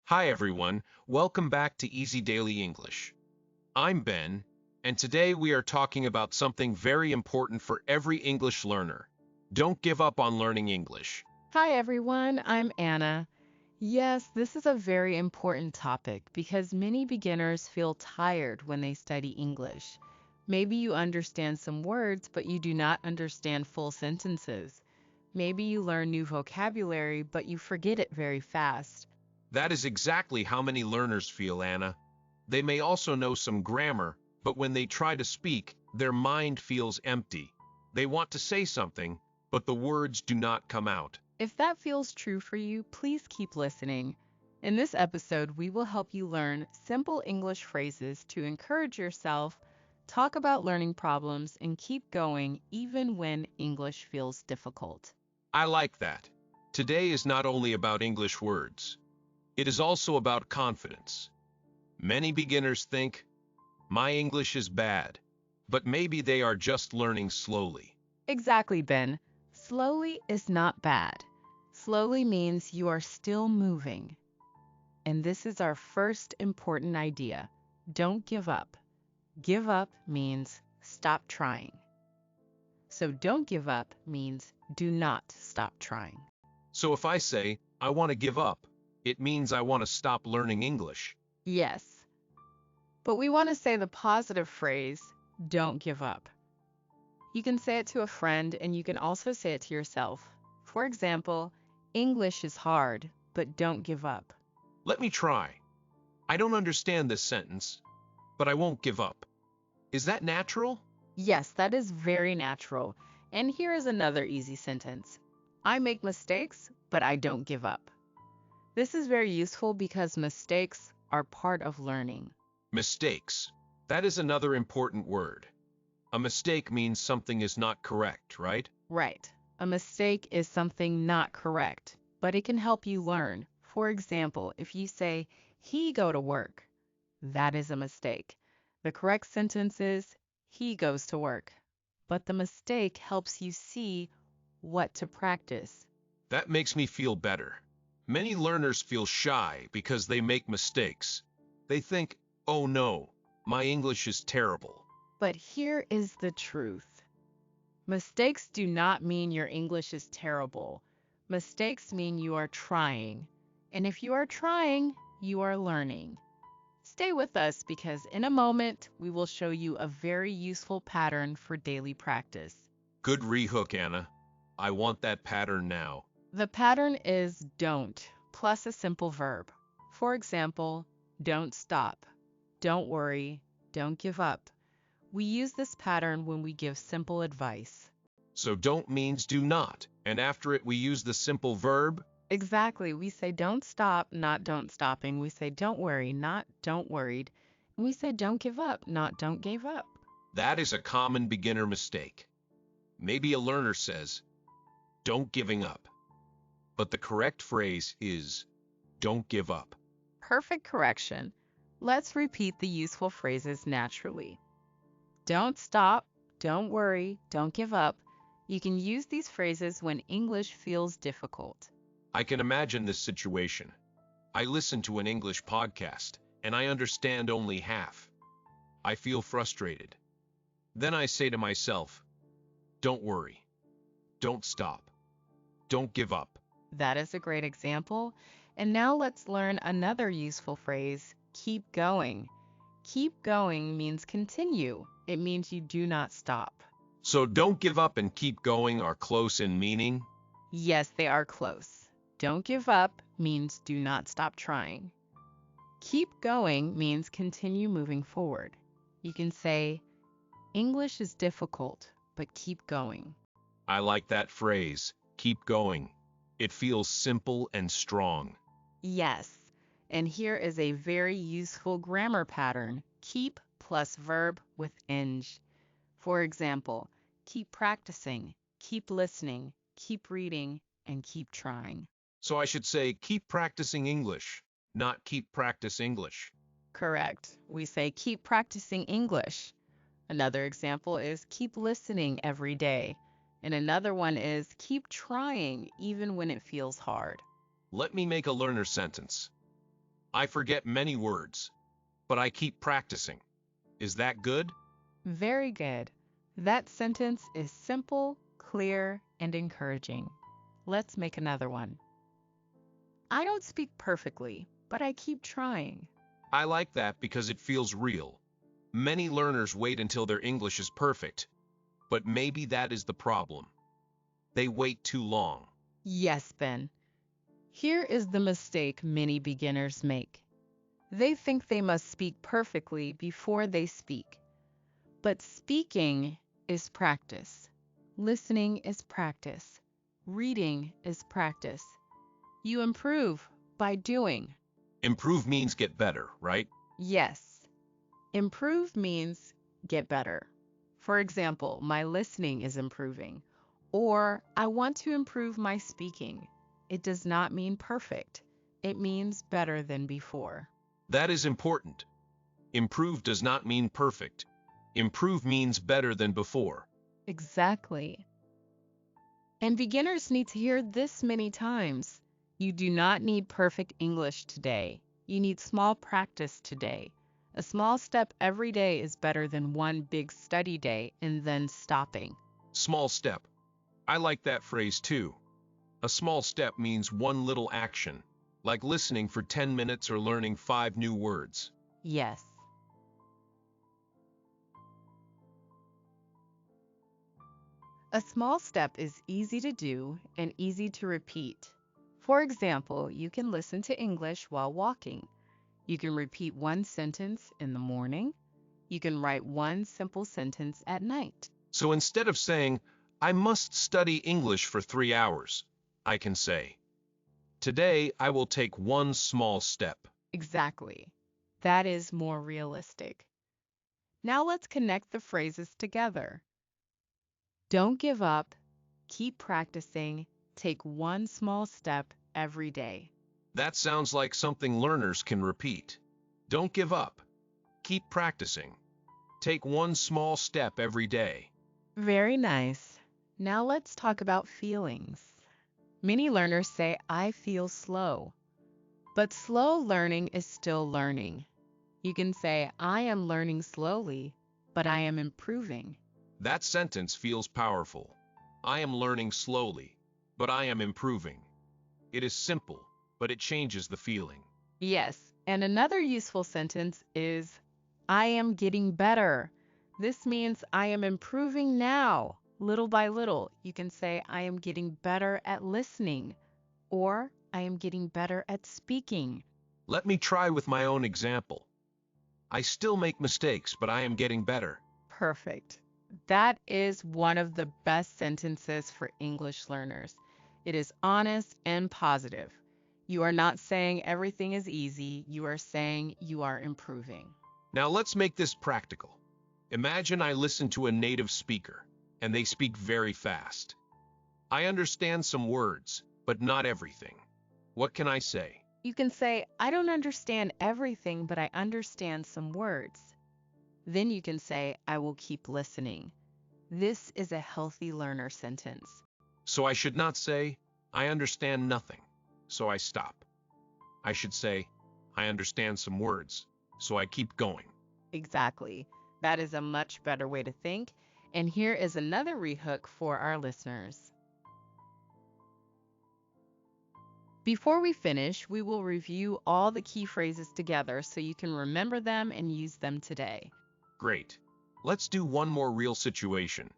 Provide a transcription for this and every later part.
Hi everyone, welcome back to Easy Daily English. I'm Ben, and today we are talking about something very important for every English learner. Don't give up on learning English. Hi everyone, I'm Anna. Yes, this is a very important topic because many beginners feel tired when they study English. Maybe you understand some words, but you do not understand full sentences. Maybe you learn new vocabulary, but you forget it very fast. That is exactly how many learners feel, Anna. They may also know some grammar, but when they try to speak, their mind feels empty. They want to say something, but the words do not come out. If that feels true for you, please keep listening. In this episode, we will help you learn simple English phrases to encourage yourself, talk about learning problems, and keep going even when English feels difficult. I like that. Today is not only about English words. It is also about confidence. Many beginners think, my English is bad, but maybe they are just learning slowly. Exactly, Ben. Slowly is not bad. Slowly means you are still moving. And this is our first important idea. Don't give up. Give up means stop trying. So don't give up means do not stop trying. So if I say, I want to give up, it means I want to stop learning English. Yes, but we want to say the positive phrase, don't give up. You can say it to a friend and you can also say it to yourself. For example, English is hard, but don't give up. Let me try. I don't understand this sentence, but I won't give up. Is that natural? Yes, that is very natural. And here is another easy sentence. I make mistakes, but I don't give up. This is very useful because mistakes are part of learning. Mistakes. That is another important word. A mistake means something is not correct, right? Right. A mistake is something not correct, but it can help you learn. For example, if you say, he go to work, that is a mistake. The correct sentence is, he goes to work. But the mistake helps you see what to practice. That makes me feel better. Many learners feel shy because they make mistakes. They think, oh no, my English is terrible. But here is the truth. Mistakes do not mean your English is terrible. Mistakes mean you are trying. And if you are trying, you are learning. Stay with us because in a moment we will show you a very useful pattern for daily practice. Good rehook, Anna. I want that pattern now. The pattern is don't plus a simple verb. For example, don't stop, don't worry, don't give up. We use this pattern when we give simple advice. So don't means do not, and after it we use the simple verb. Exactly. We say don't stop, not don't stopping. We say don't worry, not don't worried. And we say don't give up, not don't give up. That is a common beginner mistake. Maybe a learner says, don't giving up. But the correct phrase is, don't give up. Perfect correction. Let's repeat the useful phrases naturally. Don't stop, don't worry, don't give up. You can use these phrases when English feels difficult. I can imagine this situation. I listen to an English podcast, and I understand only half. I feel frustrated. Then I say to myself, don't worry. Don't stop. Don't give up. That is a great example. And now let's learn another useful phrase, keep going. Keep going means continue. It means you do not stop. So don't give up and keep going are close in meaning. Yes, they are close. Don't give up means do not stop trying. Keep going means continue moving forward. You can say, English is difficult, but keep going. I like that phrase, keep going. It feels simple and strong. Yes, and here is a very useful grammar pattern, keep plus verb with ing. For example, keep practicing, keep listening, keep reading, and keep trying. So I should say keep practicing English, not keep practice English. Correct. We say keep practicing English. Another example is keep listening every day. And another one is keep trying even when it feels hard. Let me make a learner sentence. I forget many words, but I keep practicing. Is that good? Very good. That sentence is simple, clear, and encouraging. Let's make another one. I don't speak perfectly, but I keep trying. I like that because it feels real. Many learners wait until their English is perfect, but maybe that is the problem. They wait too long. Yes, Ben. Here is the mistake many beginners make. They think they must speak perfectly before they speak. But speaking is practice. Listening is practice. Reading is practice. You improve by doing. Improve means get better, right? Yes, improve means get better. For example, my listening is improving, or I want to improve my speaking. It does not mean perfect. It means better than before. That is important. Improve does not mean perfect. Improve means better than before. Exactly. And beginners need to hear this many times. You do not need perfect English today. You need small practice today. A small step every day is better than one big study day and then stopping. Small step. I like that phrase too. A small step means one little action, like listening for 10 minutes or learning 5 new words. Yes. A small step is easy to do and easy to repeat. For example, you can listen to English while walking. You can repeat one sentence in the morning. You can write one simple sentence at night. So instead of saying, I must study English for 3 hours, I can say, today I will take one small step. Exactly. That is more realistic. Now let's connect the phrases together. Don't give up. Keep practicing. Take one small step every day. That sounds like something learners can repeat. Don't give up. Keep practicing. Take one small step every day. Very nice. Now let's talk about feelings. Many learners say, I feel slow. But slow learning is still learning. You can say, I am learning slowly, but I am improving. That sentence feels powerful. I am learning slowly, but I am improving. It is simple, but it changes the feeling. Yes, and another useful sentence is, I am getting better. This means I am improving now. Little by little, you can say, I am getting better at listening, or I am getting better at speaking. Let me try with my own example. I still make mistakes, but I am getting better. Perfect. That is one of the best sentences for English learners. It is honest and positive. You are not saying everything is easy, you are saying you are improving. Now let's make this practical. Imagine I listen to a native speaker, and they speak very fast. I understand some words, but not everything. What can I say? You can say, I don't understand everything, but I understand some words. Then you can say, I will keep listening. This is a healthy learner sentence. So I should not say, I understand nothing, so I stop. I should say, I understand some words, so I keep going. Exactly. That is a much better way to think. And here is another rehook for our listeners. Before we finish, we will review all the key phrases together so you can remember them and use them today. Great. Let's do one more real situation.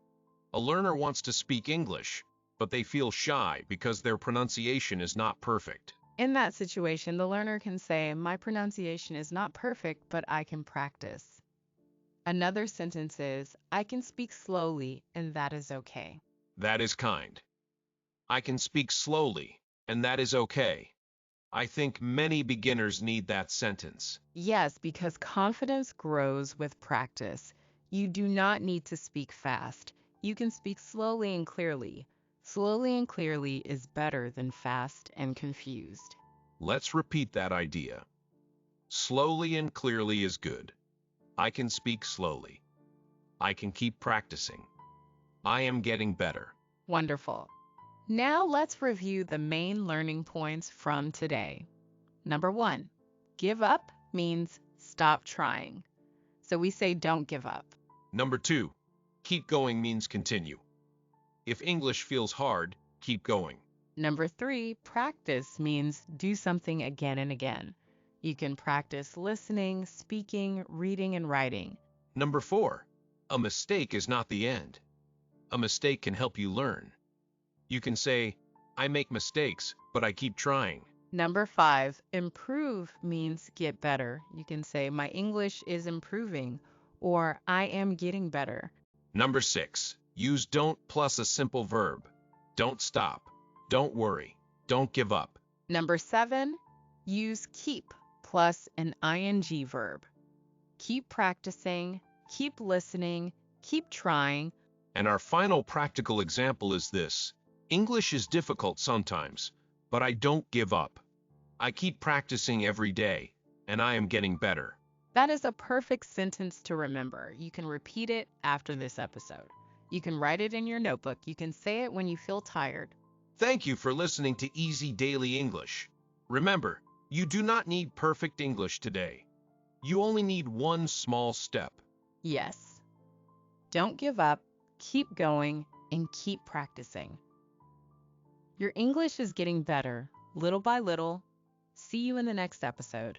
A learner wants to speak English, but they feel shy because their pronunciation is not perfect. In that situation, the learner can say, my pronunciation is not perfect, but I can practice. Another sentence is, I can speak slowly, and that is okay. That is kind. I can speak slowly, and that is okay. I think many beginners need that sentence. Yes, because confidence grows with practice. You do not need to speak fast. You can speak slowly and clearly. Slowly and clearly is better than fast and confused. Let's repeat that idea. Slowly and clearly is good. I can speak slowly. I can keep practicing. I am getting better. Wonderful. Now let's review the main learning points from today. Number 1, Give up means stop trying. So we say don't give up. Number 2, keep going means continue. If English feels hard, keep going. Number 3, practice means do something again and again. You can practice listening, speaking, reading, and writing. Number 4, a mistake is not the end. A mistake can help you learn. You can say, I make mistakes, but I keep trying. Number 5, improve means get better. You can say, my English is improving, or I am getting better. Number 6, use don't plus a simple verb. Don't stop. Don't worry. Don't give up. Number 7, use keep plus an ing verb. Keep practicing, keep listening, keep trying. And our final practical example is this. English is difficult sometimes, but I don't give up. I keep practicing every day, and I am getting better. That is a perfect sentence to remember. You can repeat it after this episode. You can write it in your notebook. You can say it when you feel tired. Thank you for listening to Easy Daily English. Remember, you do not need perfect English today. You only need one small step. Yes. Don't give up, keep going, and keep practicing. Your English is getting better, little by little. See you in the next episode.